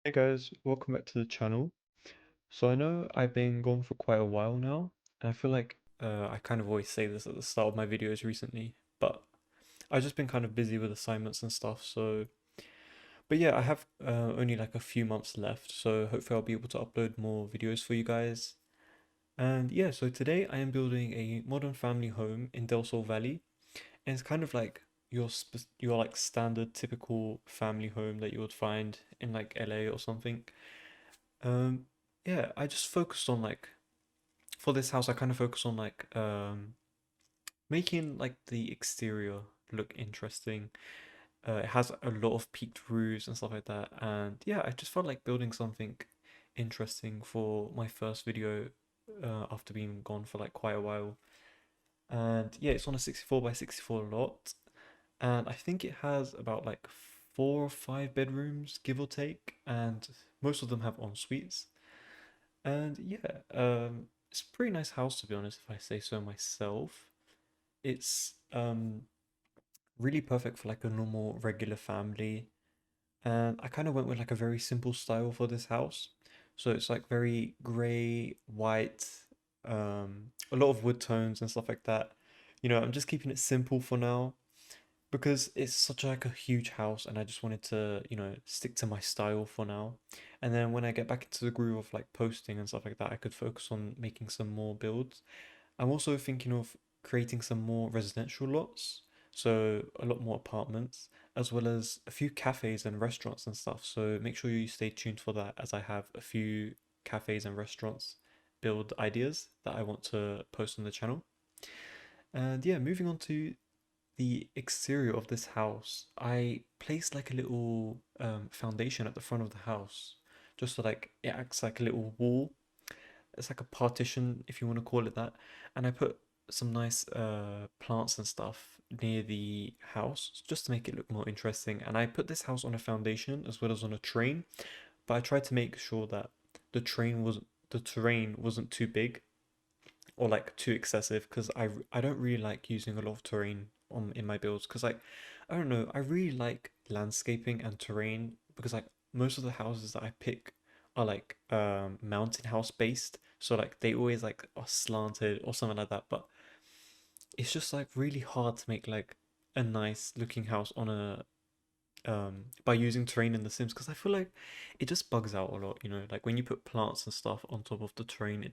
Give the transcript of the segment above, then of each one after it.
Hey guys, welcome back to the channel. So I know I've been gone for quite a while now, and I feel like I kind of always say this at the start of my videos recently, but I've just been kind of busy with assignments and stuff. But yeah, I have only like a few months left, so hopefully I'll be able to upload more videos for you guys. And yeah, so today I am building a modern family home in Del Sol Valley, and it's kind of like your like standard typical family home that you would find in like LA or something. Um, yeah, I just focused on like for this house, I kind of focused on like making like the exterior look interesting. It has a lot of peaked roofs and stuff like that, and yeah, I just felt like building something interesting for my first video after being gone for like quite a while. And yeah, it's on a 64 by 64 lot, and I think it has about like 4 or 5 bedrooms, give or take, and most of them have en suites. And yeah, it's a pretty nice house to be honest, if I say so myself. It's really perfect for like a normal regular family. And I kind of went with like a very simple style for this house. So it's like very grey, white, a lot of wood tones and stuff like that. I'm just keeping it simple for now because it's such like a huge house and I just wanted to, stick to my style for now. And then when I get back into the groove of like posting and stuff like that, I could focus on making some more builds. I'm also thinking of creating some more residential lots, so a lot more apartments, as well as a few cafes and restaurants and stuff. So make sure you stay tuned for that as I have a few cafes and restaurants build ideas that I want to post on the channel. And yeah, moving on to the exterior of this house, I placed like a little foundation at the front of the house, just so like it acts like a little wall. It's like a partition, if you want to call it that. And I put some nice plants and stuff near the house just to make it look more interesting. And I put this house on a foundation as well as on a terrain, but I tried to make sure that the terrain wasn't too big or like too excessive because I don't really like using a lot of terrain on in my builds because like I don't know, I really like landscaping and terrain because like most of the houses that I pick are like mountain house based, so like they always like are slanted or something like that, but it's just like really hard to make like a nice looking house on a by using terrain in The Sims because I feel like it just bugs out a lot, like when you put plants and stuff on top of the terrain, it's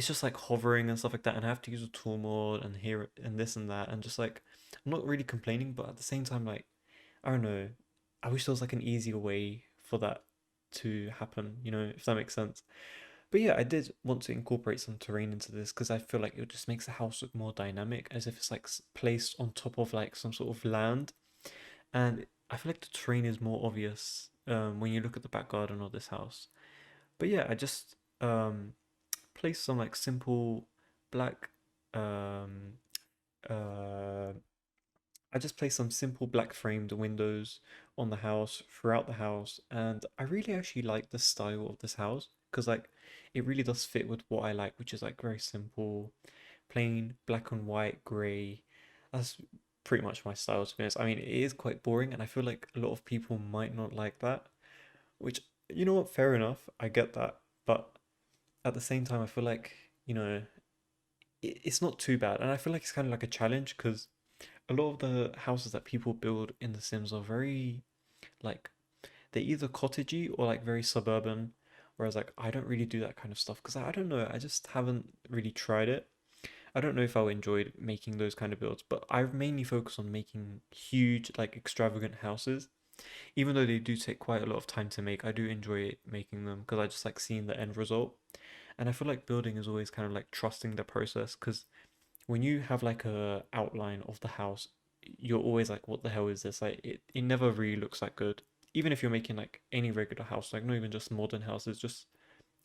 just like hovering and stuff like that, and I have to use a tool mode and here and this and that, and just like I'm not really complaining, but at the same time, like I don't know, I wish there was like an easier way for that to happen, if that makes sense. But yeah, I did want to incorporate some terrain into this because I feel like it just makes the house look more dynamic, as if it's like placed on top of like some sort of land, and I feel like the terrain is more obvious when you look at the back garden of this house. But yeah, I just place some like simple black um uh I just placed some simple black framed windows on the house throughout the house, and I really actually like the style of this house because like it really does fit with what I like, which is like very simple, plain black and white gray. That's pretty much my style, to be honest. I mean, it is quite boring and I feel like a lot of people might not like that, which, you know what, fair enough, I get that, but at the same time I feel like, you know it's not too bad, and I feel like it's kind of like a challenge because a lot of the houses that people build in The Sims are very like they're either cottagey or like very suburban, whereas like I don't really do that kind of stuff because I don't know, I just haven't really tried it. I don't know if I'll enjoy making those kind of builds, but I mainly focus on making huge like extravagant houses. Even though they do take quite a lot of time to make, I do enjoy making them because I just like seeing the end result. And I feel like building is always kind of like trusting the process because when you have like a outline of the house, you're always like, what the hell is this? Like it never really looks that good. Even if you're making like any regular house, like not even just modern houses, just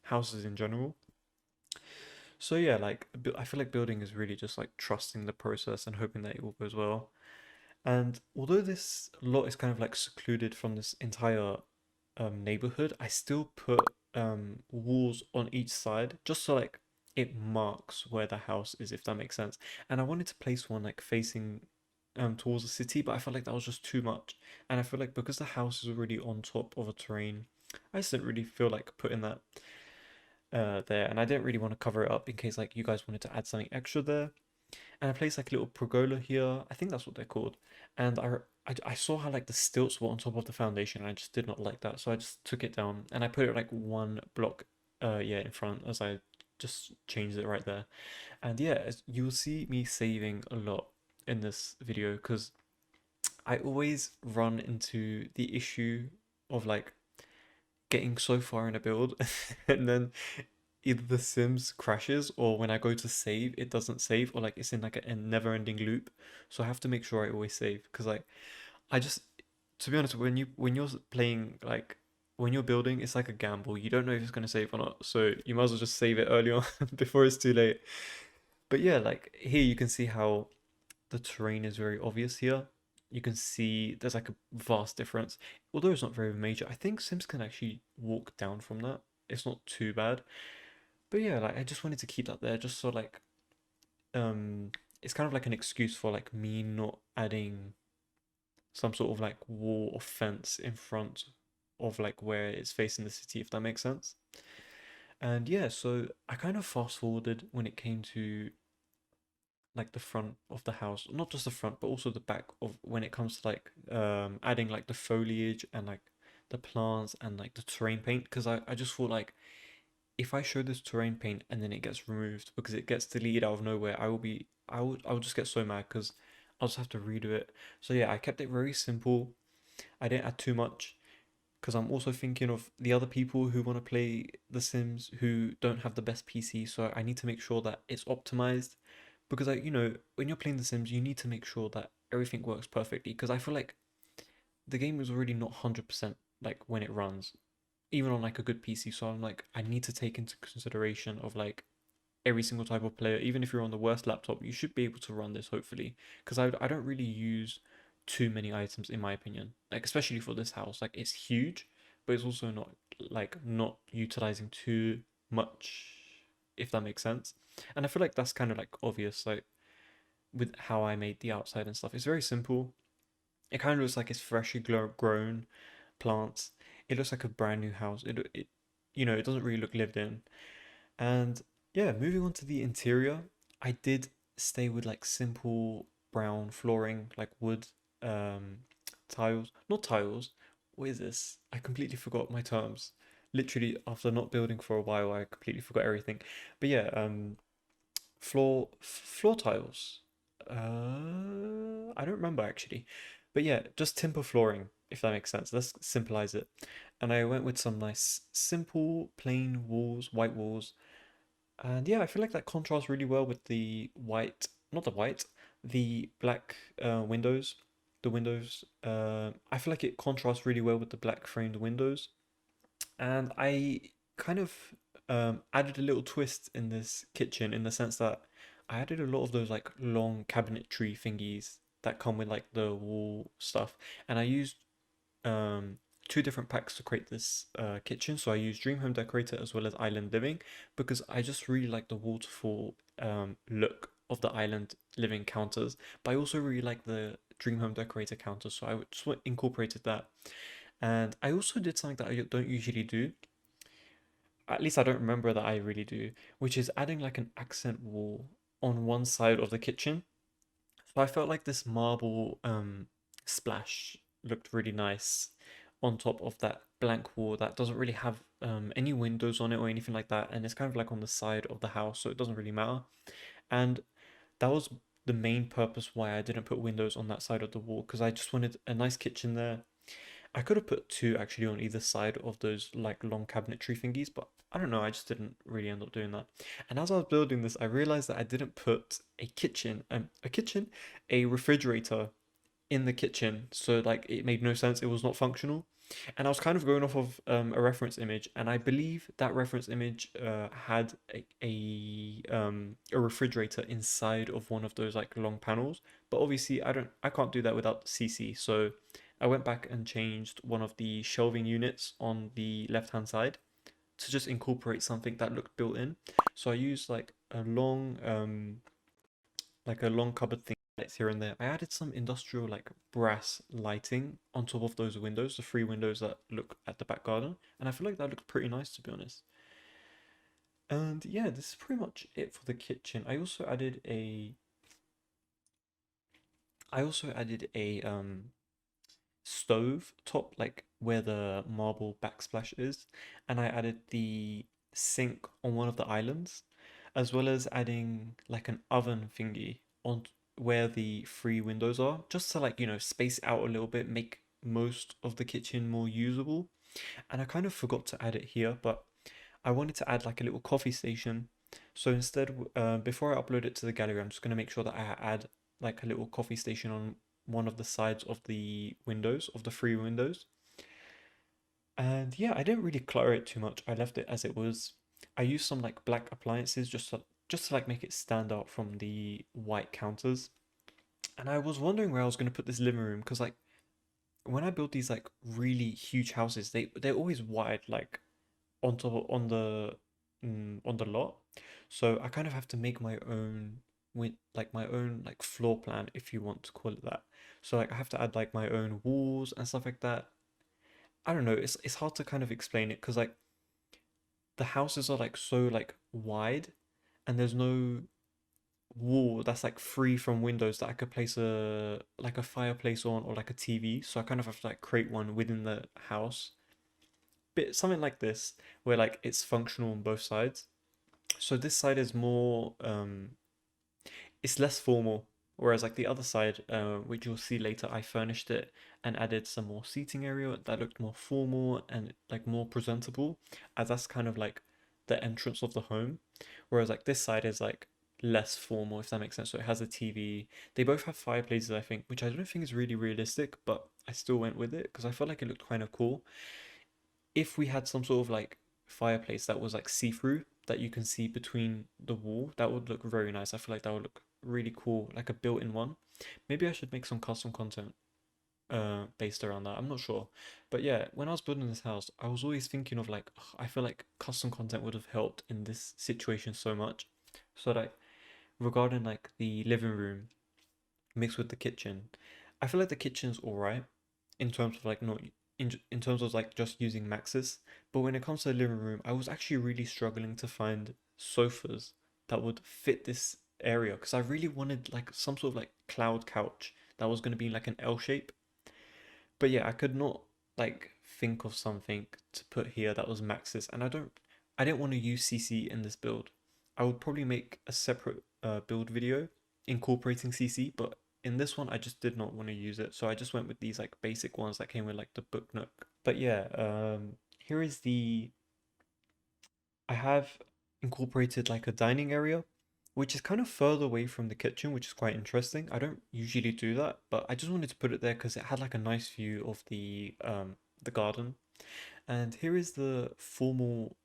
houses in general. So yeah, like I feel like building is really just like trusting the process and hoping that it all goes well. And although this lot is kind of like secluded from this entire neighborhood, I still put walls on each side just so like it marks where the house is, if that makes sense. And I wanted to place one like facing towards the city, but I felt like that was just too much. And I feel like because the house is already on top of a terrain, I just didn't really feel like putting that there, and I didn't really want to cover it up in case like you guys wanted to add something extra there. And I placed like a little pergola here. I think that's what they're called. And I saw how like the stilts were on top of the foundation, and I just did not like that, so I just took it down and I put it like one block yeah in front, as I just changed it right there. And yeah, as you'll see me saving a lot in this video because I always run into the issue of like getting so far in a build and then either the Sims crashes or when I go to save, it doesn't save, or like it's in like a never-ending loop. So I have to make sure I always save because like I just, to be honest, when you're playing like when you're building, it's like a gamble. You don't know if it's gonna save or not, so you might as well just save it early on before it's too late. But yeah, like here you can see how the terrain is very obvious here. You can see there's like a vast difference. Although it's not very major, I think Sims can actually walk down from that. It's not too bad. But yeah, like I just wanted to keep that there just so like um it's kind of like an excuse for like me not adding some sort of like wall or fence in front of like where it's facing the city, if that makes sense. And yeah, so I kind of fast forwarded when it came to like the front of the house, not just the front but also the back, of when it comes to like adding like the foliage and like the plants and like the terrain paint, because I just thought like if I show this terrain paint and then it gets removed because it gets deleted out of nowhere, I will just get so mad because I'll just have to redo it. So yeah, I kept it very simple. I didn't add too much because I'm also thinking of the other people who want to play The Sims who don't have the best PC. So I need to make sure that it's optimized because like when you're playing The Sims, you need to make sure that everything works perfectly because I feel like the game is already not 100% like when it runs even on like a good PC. So I'm like, I need to take into consideration of like every single type of player. Even if you're on the worst laptop, you should be able to run this hopefully. Because I don't really use too many items in my opinion. Like especially for this house, like it's huge, but it's also not like not utilizing too much, if that makes sense. And I feel like that's kind of like obvious, like with how I made the outside and stuff. It's very simple. It kind of looks like it's freshly grown plants. It looks like a brand new house. It doesn't really look lived in. And yeah, moving on to the interior, I did stay with like simple brown flooring, like wood, um, tiles, not tiles. What is this? I completely forgot my terms. Literally, after not building for a while, I completely forgot everything. But yeah, floor tiles. I don't remember actually, but yeah, just timber flooring, if that makes sense. Let's simplifies it. And I went with some nice simple plain walls, white walls, and yeah, I feel like that contrasts really well with the white, not the white, the black windows. The windows, I feel like it contrasts really well with the black framed windows, and I kind of added a little twist in this kitchen in the sense that I added a lot of those like long cabinetry thingies that come with like the wall stuff, and I used um, two different packs to create this kitchen. So I used Dream Home Decorator as well as Island Living because I just really like the waterfall look of the Island Living counters, but I also really like the Dream Home Decorator counters, so I just incorporated that. And I also did something that I don't usually do, at least I don't remember that I really do, which is adding like an accent wall on one side of the kitchen. So I felt like this marble splash looked really nice on top of that blank wall that doesn't really have any windows on it or anything like that, and it's kind of like on the side of the house, so it doesn't really matter. And that was the main purpose why I didn't put windows on that side of the wall because I just wanted a nice kitchen there. I could have put two actually on either side of those like long cabinetry thingies, but I don't know, I just didn't really end up doing that. And as I was building this, I realized that I didn't put a refrigerator in the kitchen, so like it made no sense. It was not functional, and I was kind of going off of a reference image, and I believe that reference image had a refrigerator inside of one of those like long panels. But obviously, I can't do that without CC. So I went back and changed one of the shelving units on the left hand side to just incorporate something that looked built in. So I used like a long cupboard thing lights here and there. I added some industrial like brass lighting on top of those windows, the three windows that look at the back garden, and I feel like that looked pretty nice to be honest. And yeah, this is pretty much it for the kitchen. I also added a stove top, like where the marble backsplash is, and I added the sink on one of the islands, as well as adding like an oven thingy on where the three windows are, just to like, space out a little bit, make most of the kitchen more usable. And I kind of forgot to add it here, but I wanted to add like a little coffee station. So instead, before I upload it to the gallery, I'm just going to make sure that I add like a little coffee station on one of the sides of the windows, of the three windows. And yeah, I didn't really clutter it too much. I left it as it was. I used some like black appliances just to like make it stand out from the white counters. And I was wondering where I was going to put this living room because like when I build these like really huge houses, they're always wide, like on the lot. So I kind of have to make my own with like my own like floor plan, if you want to call it that. So like I have to add like my own walls and stuff like that. I don't know, it's hard to kind of explain it because like the houses are like so like wide and there's no wall that's like free from windows that I could place a fireplace on or like a TV. So I kind of have to like create one within the house. Bit something like this where like it's functional on both sides. So this side is more it's less formal, whereas like the other side, which you'll see later, I furnished it and added some more seating area that looked more formal and like more presentable, as that's kind of like the entrance of the home. Whereas like this side is like less formal, if that makes sense. So it has a TV. They both have fireplaces, I think, which I don't think is really realistic, but I still went with it because I felt like it looked kind of cool. If we had some sort of like fireplace that was like see-through that you can see between the wall, that would look very nice. I feel like that would look really cool, like a built-in one. Maybe I should make some custom content based around that. I'm not sure. But yeah, when I was building this house, I was always thinking of like, ugh, I feel like custom content would have helped in this situation so much. So like regarding like the living room mixed with the kitchen. I feel like the kitchen's all right in terms of like not in terms of like just using Maxis, but when it comes to the living room, I was actually really struggling to find sofas that would fit this area because I really wanted like some sort of like cloud couch that was going to be like an L shape. But yeah, I could not like think of something to put here that was Maxis, and I didn't want to use CC in this build. I would probably make a separate build video incorporating CC, but in this one I just did not want to use it, so I just went with these like basic ones that came with like the book nook. But yeah, here is the I have incorporated like a dining area, which is kind of further away from the kitchen, which is quite interesting. I don't usually do that, but I just wanted to put it there because it had like a nice view of the garden. And here is the formal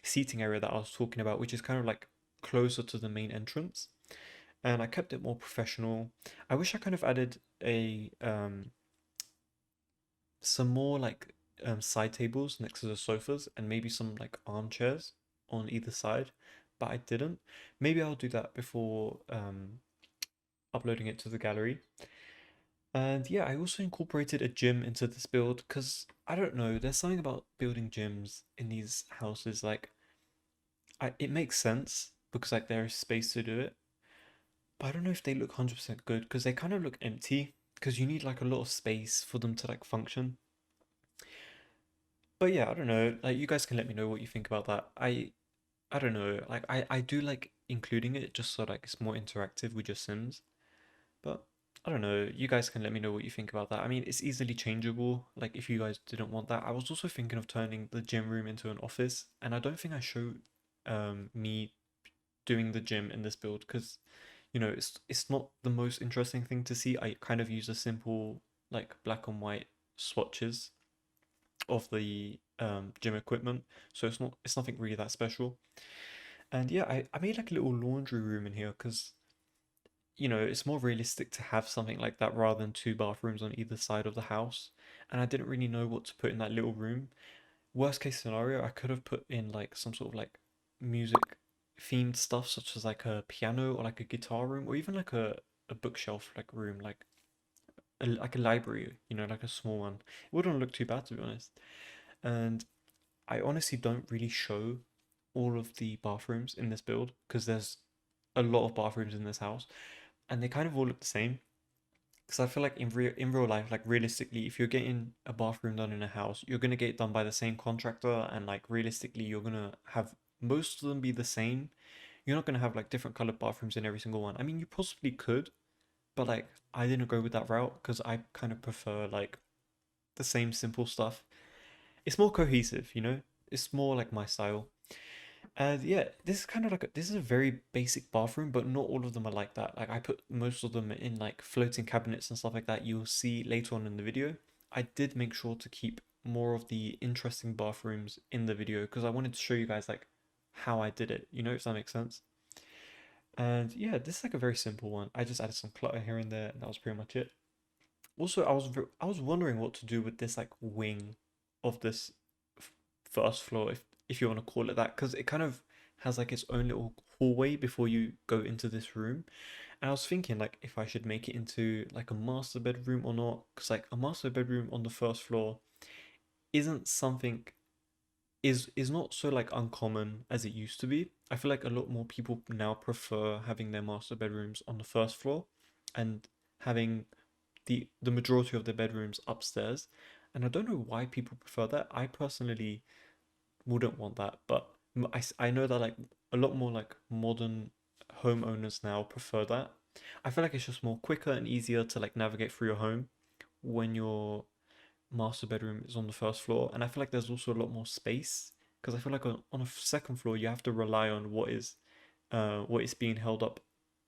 seating area that I was talking about, which is kind of like closer to the main entrance. And I kept it more professional. I wish I kind of added a some more like side tables next to the sofas and maybe some like armchairs on either side, but I didn't. Maybe I'll do that before uploading it to the gallery. And yeah, I also incorporated a gym into this build because I don't know, there's something about building gyms in these houses like it makes sense because like there is space to do it, but I don't know if they look 100% good because they kind of look empty because you need like a lot of space for them to like function. But yeah, I don't know. Like you guys can let me know what you think about that. I don't know. Like I do like including it just so like it's more interactive with your Sims. But I don't know. You guys can let me know what you think about that. I mean, it's easily changeable. Like if you guys didn't want that. I was also thinking of turning the gym room into an office, and I don't think I showed me doing the gym in this build because it's not the most interesting thing to see. I kind of use a simple like black and white swatches of the gym equipment, so it's nothing really that special. And yeah, I made like a little laundry room in here because it's more realistic to have something like that rather than two bathrooms on either side of the house. And I didn't really know what to put in that little room. Worst case scenario, I could have put in like some sort of like music themed stuff such as like a piano or like a guitar room or even like a bookshelf like room, like a library, like a small one. It wouldn't look too bad to be honest. And I honestly don't really show all of the bathrooms in this build because there's a lot of bathrooms in this house, and they kind of all look the same. Because I feel like in real life, like realistically, if you're getting a bathroom done in a house, you're gonna get it done by the same contractor, and like realistically, you're gonna have most of them be the same. You're not gonna have like different colored bathrooms in every single one. I mean, you possibly could, but like I didn't go with that route because I kind of prefer like the same simple stuff. It's more cohesive. It's more like my style. And yeah, this is kind of like this is a very basic bathroom, but not all of them are like that. Like I put most of them in like floating cabinets and stuff like that. You'll see later on in the video. I did make sure to keep more of the interesting bathrooms in the video because I wanted to show you guys like how I did it, if that makes sense. And yeah, this is like a very simple one. I just added some clutter here and there, and that was pretty much it. Also, I was wondering what to do with this like wing of this first floor, if you want to call it that, because it kind of has like its own little hallway before you go into this room. And I was thinking like if I should make it into like a master bedroom or not, because like a master bedroom on the first floor isn't something is not so like uncommon as it used to be. I feel like a lot more people now prefer having their master bedrooms on the first floor and having the majority of their bedrooms upstairs. And I don't know why people prefer that. I personally wouldn't want that, but I know that like a lot more like modern homeowners now prefer that. I feel like it's just more quicker and easier to like navigate through your home when your master bedroom is on the first floor, and I feel like there's also a lot more space because I feel like on a second floor you have to rely on what is being held up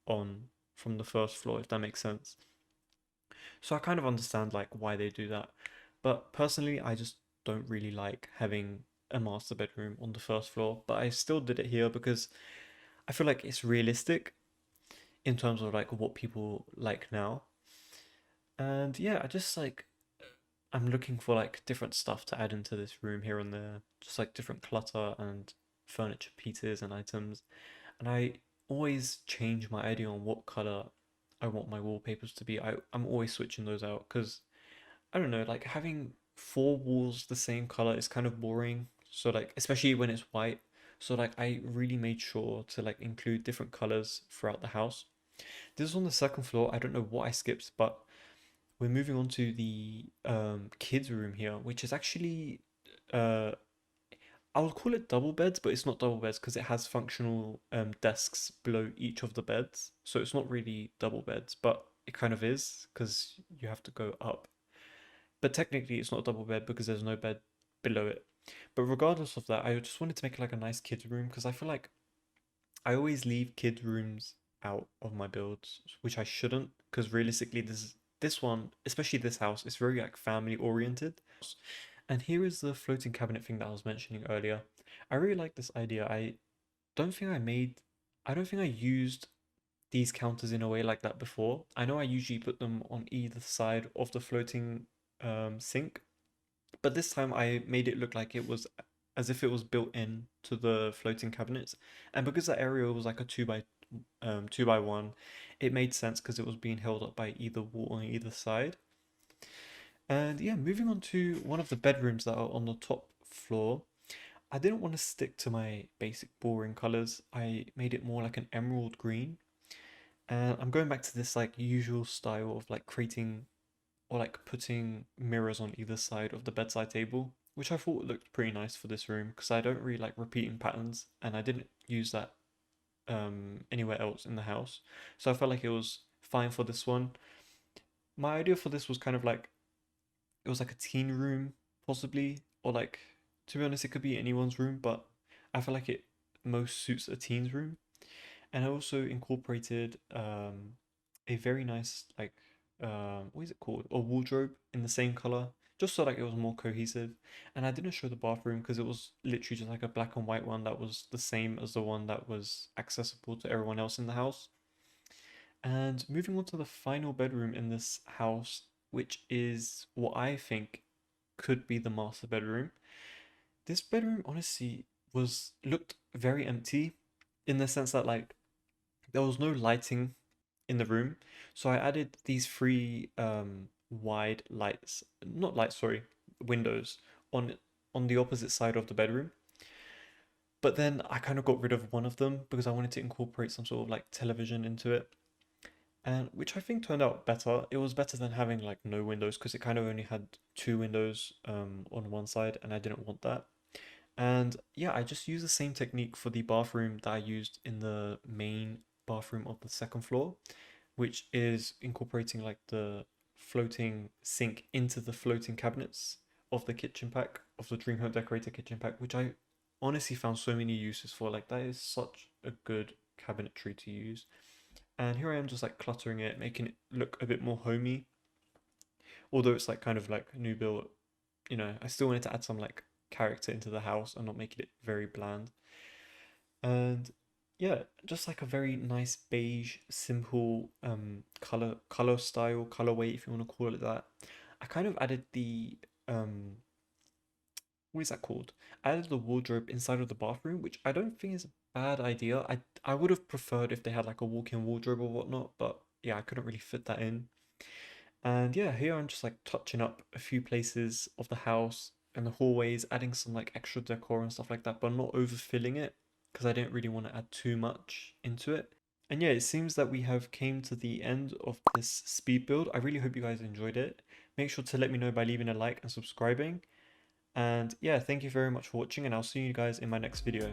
on from the first floor, if that makes sense. So I kind of understand like why they do that. But personally, I just don't really like having a master bedroom on the first floor, but I still did it here because I feel like it's realistic in terms of like what people like now. And yeah, I just like I'm looking for like different stuff to add into this room here and there, just like different clutter and furniture pieces and items. And I always change my idea on what color I want my wallpapers to be. I'm always switching those out because I don't know, like having four walls the same color is kind of boring. So like especially when it's white. So like I really made sure to like include different colors throughout the house. This is on the second floor. I don't know what I skipped, but we're moving on to the kids room here, which is actually uh I would call it double beds, but it's not double beds because it has functional desks below each of the beds. So it's not really double beds, but it kind of is because you have to go up. But technically, it's not a double bed because there's no bed below it. But regardless of that, I just wanted to make it like a nice kids room because I feel like I always leave kids rooms out of my builds, which I shouldn't because realistically, this one, especially this house, is very like family oriented. And here is the floating cabinet thing that I was mentioning earlier. I really like this idea. Don't think I made, I don't think I used these counters in a way like that before. I know I usually put them on either side of the floating sink, but this time I made it look like it was as if it was built in to the floating cabinets. And because that area was like a two by one, it made sense because it was being held up by either wall on either side. And yeah, moving on to one of the bedrooms that are on the top floor. I didn't want to stick to my basic boring colors. I made it more like an emerald green. And I'm going back to this like usual style of like creating or like putting mirrors on either side of the bedside table, which I thought looked pretty nice for this room because I don't really like repeating patterns and I didn't use that anywhere else in the house. So I felt like it was fine for this one. My idea for this was kind of like it was like a teen room possibly, or like to be honest it could be anyone's room, but I feel like it most suits a teen's room. And I also incorporated a very nice like what is it called, a wardrobe in the same color, just so like it was more cohesive. And I didn't show the bathroom because it was literally just like a black and white one that was the same as the one that was accessible to everyone else in the house. And moving on to the final bedroom in this house, which is what I think could be the master bedroom. This bedroom honestly was looked very empty in the sense that like there was no lighting in the room. So I added these three wide lights, not lights, sorry, windows on on the opposite side of the bedroom. But then I kind of got rid of one of them because I wanted to incorporate some sort of like television into it. And which I think turned out better. It was better than having like no windows because it kind of only had two windows on one side and I didn't want that. And yeah, I just used the same technique for the bathroom that I used in the main bathroom of the second floor, which is incorporating like the floating sink into the floating cabinets of the kitchen pack, of the Dream Home Decorator kitchen pack, which I honestly found so many uses for. Like, that is such a good cabinetry to use. And here I am just like cluttering it, making it look a bit more homey. Although it's like kind of like new build, I still wanted to add some like character into the house and not make it very bland. And yeah, just like a very nice beige, simple color style, colorway if you want to call it that. I kind of added the what is that called? I added the wardrobe inside of the bathroom, which I don't think is a bad idea. I would have preferred if they had like a walk-in wardrobe or whatnot, but yeah, I couldn't really fit that in. And yeah, here I'm just like touching up a few places of the house and the hallways, adding some like extra decor and stuff like that, but not overfilling it because I didn't really want to add too much into it. And yeah, it seems that we have came to the end of this speed build. I really hope you guys enjoyed it. Make sure to let me know by leaving a like and subscribing. And yeah, thank you very much for watching and I'll see you guys in my next video.